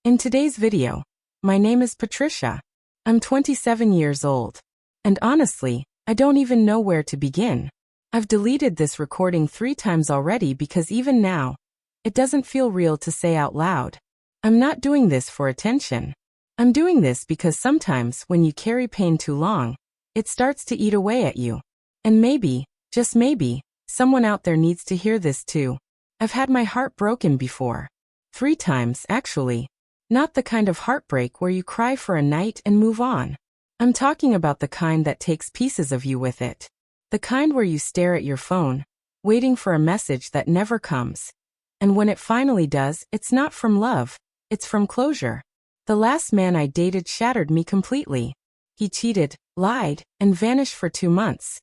In today's video, my name is Patricia. I'm 27 years old. And honestly, I don't even know where to begin. I've deleted this recording 3 times already because even now, it doesn't feel real to say out loud. I'm not doing this for attention. I'm doing this because sometimes when you carry pain too long, it starts to eat away at you. And maybe, just maybe, someone out there needs to hear this too. I've had my heart broken before. 3 times, actually. Not the kind of heartbreak where you cry for a night and move on. I'm talking about the kind that takes pieces of you with it. The kind where you stare at your phone, waiting for a message that never comes. And when it finally does, it's not from love, it's from closure. The last man I dated shattered me completely. He cheated, lied, and vanished for 2 months,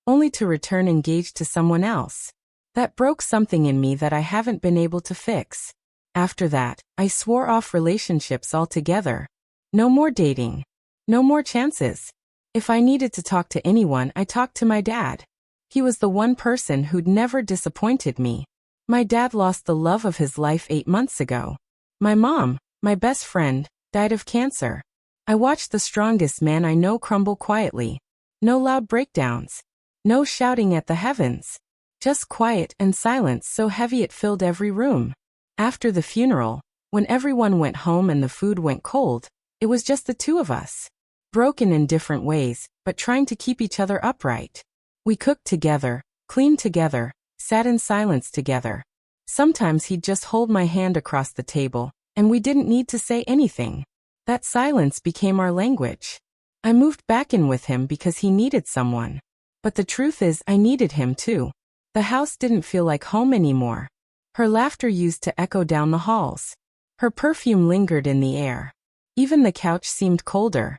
only to return engaged to someone else. That broke something in me that I haven't been able to fix. After that, I swore off relationships altogether. No more dating. No more chances. If I needed to talk to anyone, I talked to my dad. He was the one person who'd never disappointed me. My dad lost the love of his life 8 months ago. My mom, my best friend, died of cancer. I watched the strongest man I know crumble quietly. No loud breakdowns. No shouting at the heavens. Just quiet and silence so heavy it filled every room. After the funeral, when everyone went home and the food went cold, it was just the 2 of us. Broken in different ways, but trying to keep each other upright. We cooked together, cleaned together, sat in silence together. Sometimes he'd just hold my hand across the table, and we didn't need to say anything. That silence became our language. I moved back in with him because he needed someone. But the truth is, I needed him too. The house didn't feel like home anymore. Her laughter used to echo down the halls. Her perfume lingered in the air. Even the couch seemed colder.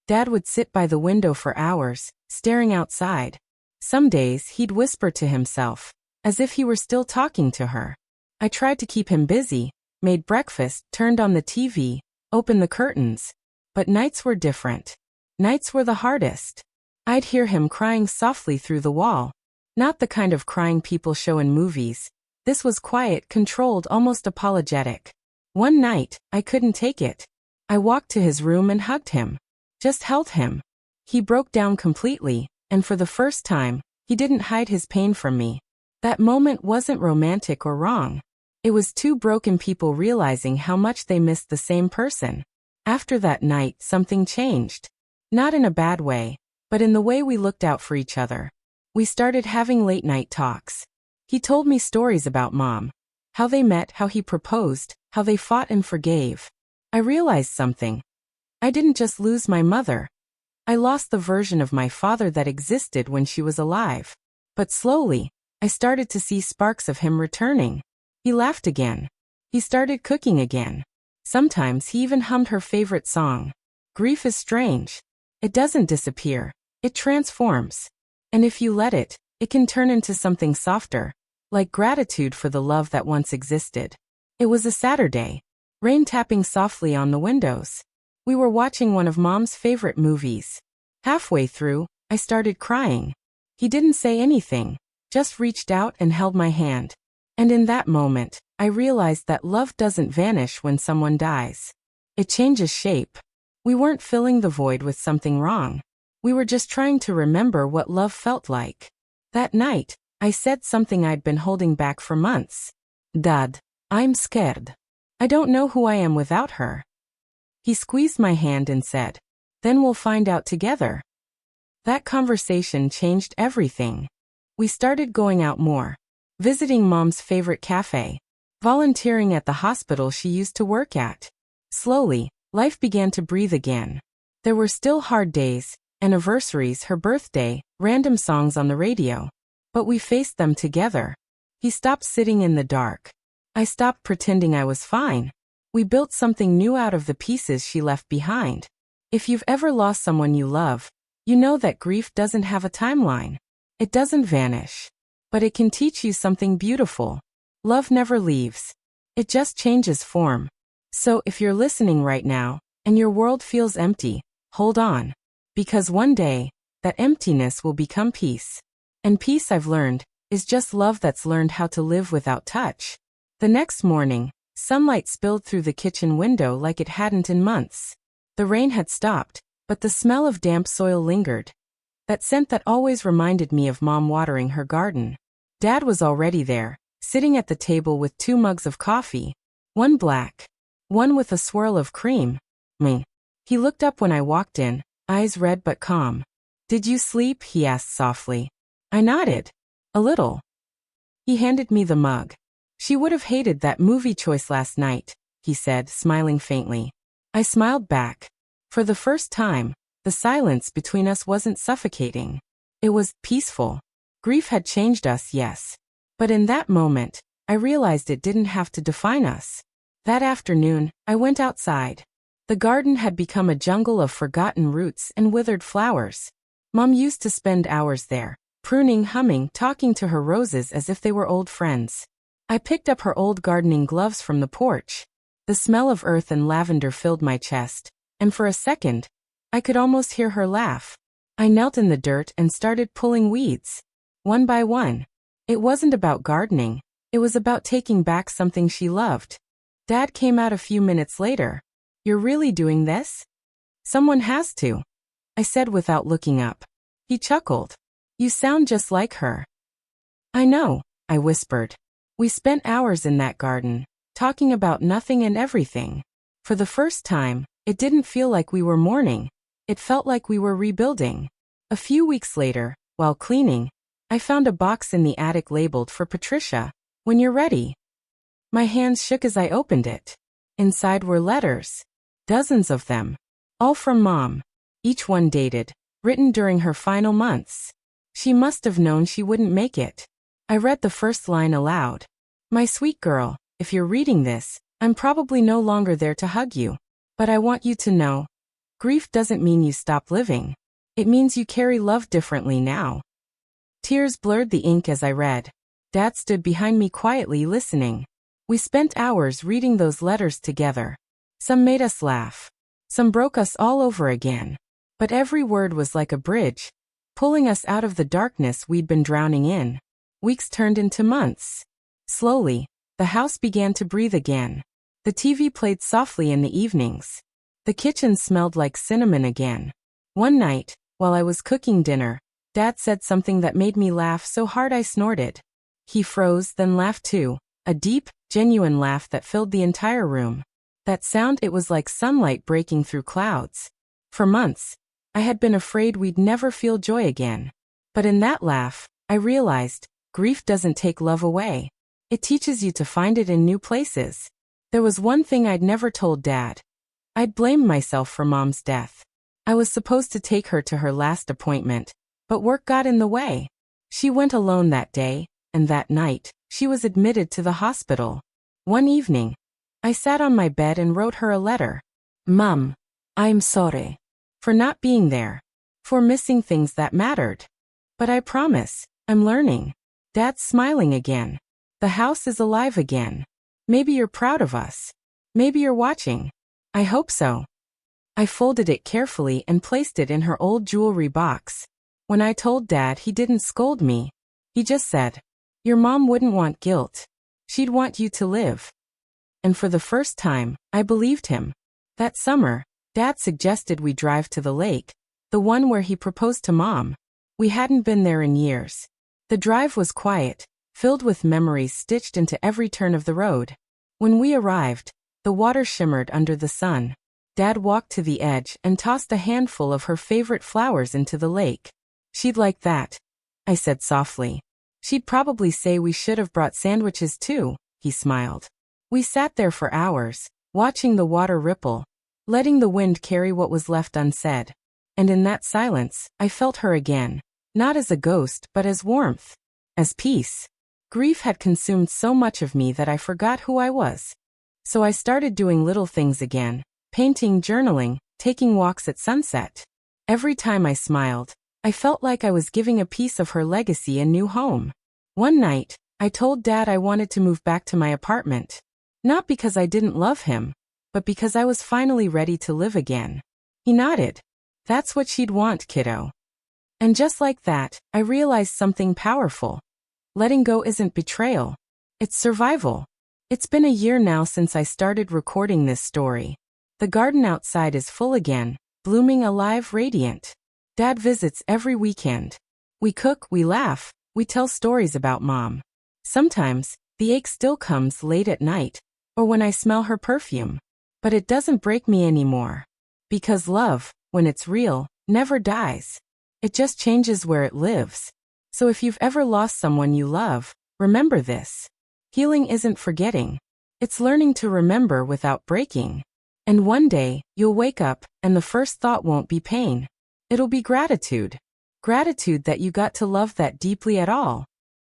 Dad would sit by the window for hours, staring outside. Some days he'd whisper to himself, as if he were still talking to her. I tried to keep him busy, made breakfast, turned on the TV, opened the curtains. But nights were different. Nights were the hardest. I'd hear him crying softly through the wall. Not the kind of crying people show in movies. This was quiet, controlled, almost apologetic. One night, I couldn't take it. I walked to his room and hugged him. Just held him. He broke down completely, and for the first time, he didn't hide his pain from me. That moment wasn't romantic or wrong. It was 2 broken people realizing how much they missed the same person. After that night, something changed. Not in a bad way, but in the way we looked out for each other. We started having late-night talks. He told me stories about Mom. How they met, how he proposed, how they fought and forgave. I realized something. I didn't just lose my mother. I lost the version of my father that existed when she was alive. But slowly, I started to see sparks of him returning. He laughed again. He started cooking again. Sometimes he even hummed her favorite song. Grief is strange. It doesn't disappear. It transforms. And if you let it, it can turn into something softer, like gratitude for the love that once existed. It was a Saturday. Rain tapping softly on the windows. We were watching one of Mom's favorite movies. Halfway through, I started crying. He didn't say anything, just reached out and held my hand. And in that moment, I realized that love doesn't vanish when someone dies. It changes shape. We weren't filling the void with something wrong. We were just trying to remember what love felt like. That night, I said something I'd been holding back for months. Dad, I'm scared. I don't know who I am without her. He squeezed my hand and said, then we'll find out together. That conversation changed everything. We started going out more, visiting Mom's favorite cafe, volunteering at the hospital she used to work at. Slowly, life began to breathe again. There were still hard days, anniversaries, her birthday, random songs on the radio. But we faced them together. He stopped sitting in the dark. I stopped pretending I was fine. We built something new out of the pieces she left behind. If you've ever lost someone you love, you know that grief doesn't have a timeline. It doesn't vanish. But it can teach you something beautiful. Love never leaves. It just changes form. So if you're listening right now, and your world feels empty, hold on. Because one day, that emptiness will become peace. And peace, I've learned, is just love that's learned how to live without touch. The next morning, Sunlight spilled through the kitchen window like it hadn't in months. The rain had stopped, but the smell of damp soil lingered. That scent that always reminded me of Mom watering her garden. Dad was already there, sitting at the table with 2 mugs of coffee, one black, one with a swirl of cream. Me. He looked up when I walked in, eyes red but calm. "Did you sleep?" he asked softly. I nodded. "A little." He handed me the mug. "She would have hated that movie choice last night," he said, smiling faintly. I smiled back. For the first time, the silence between us wasn't suffocating. It was peaceful. Grief had changed us, yes. But in that moment, I realized it didn't have to define us. That afternoon, I went outside. The garden had become a jungle of forgotten roots and withered flowers. Mom used to spend hours there, pruning, humming, talking to her roses as if they were old friends. I picked up her old gardening gloves from the porch. The smell of earth and lavender filled my chest, and for a second, I could almost hear her laugh. I knelt in the dirt and started pulling weeds. One by one. It wasn't about gardening. It was about taking back something she loved. Dad came out a few minutes later. "You're really doing this?" "Someone has to," I said without looking up. He chuckled. "You sound just like her." "I know," I whispered. We spent hours in that garden, talking about nothing and everything. For the first time, it didn't feel like we were mourning. It felt like we were rebuilding. A few weeks later, while cleaning, I found a box in the attic labeled for Patricia. "When you're ready." My hands shook as I opened it. Inside were letters. Dozens of them. All from Mom. Each one dated, written during her final months. She must have known she wouldn't make it. I read the first line aloud. "My sweet girl, if you're reading this, I'm probably no longer there to hug you. But I want you to know, grief doesn't mean you stop living. It means you carry love differently now." Tears blurred the ink as I read. Dad stood behind me quietly listening. We spent hours reading those letters together. Some made us laugh. Some broke us all over again. But every word was like a bridge, pulling us out of the darkness we'd been drowning in. Weeks turned into months. Slowly, the house began to breathe again. The TV played softly in the evenings. The kitchen smelled like cinnamon again. One night, while I was cooking dinner, Dad said something that made me laugh so hard I snorted. He froze, then laughed too, a deep, genuine laugh that filled the entire room. That sound, it was like sunlight breaking through clouds. For months, I had been afraid we'd never feel joy again. But in that laugh, I realized, grief doesn't take love away. It teaches you to find it in new places. There was one thing I'd never told Dad. I'd blamed myself for Mom's death. I was supposed to take her to her last appointment, but work got in the way. She went alone that day, and that night, she was admitted to the hospital. One evening, I sat on my bed and wrote her a letter. "Mom, I'm sorry for not being there, for missing things that mattered. But I promise, I'm learning." Dad's smiling again. "The house is alive again. Maybe you're proud of us. Maybe you're watching." "I hope so." I folded it carefully and placed it in her old jewelry box. When I told Dad, he didn't scold me. He just said, "Your mom wouldn't want guilt. She'd want you to live." And for the first time, I believed him. That summer, Dad suggested we drive to the lake, the one where he proposed to Mom. We hadn't been there in years. The drive was quiet, filled with memories stitched into every turn of the road. When we arrived, the water shimmered under the sun. Dad walked to the edge and tossed a handful of her favorite flowers into the lake. "She'd like that," I said softly. "She'd probably say we should have brought sandwiches too," he smiled. We sat there for hours, watching the water ripple, letting the wind carry what was left unsaid. And in that silence, I felt her again, not as a ghost but as warmth, as peace. Grief had consumed so much of me that I forgot who I was. So I started doing little things again, painting, journaling, taking walks at sunset. Every time I smiled, I felt like I was giving a piece of her legacy a new home. One night, I told Dad I wanted to move back to my apartment. Not because I didn't love him, but because I was finally ready to live again. He nodded. "That's what she'd want, kiddo." And just like that, I realized something powerful. Letting go isn't betrayal. It's survival. It's been a year now since I started recording this story. The garden outside is full again, blooming alive, radiant. Dad visits every weekend. We cook, we laugh, we tell stories about Mom. Sometimes, the ache still comes late at night, or when I smell her perfume. But it doesn't break me anymore. Because love, when it's real, never dies. It just changes where it lives. So if you've ever lost someone you love, remember this. Healing isn't forgetting. It's learning to remember without breaking. And one day, you'll wake up, and the first thought won't be pain. It'll be gratitude. Gratitude that you got to love that deeply at all.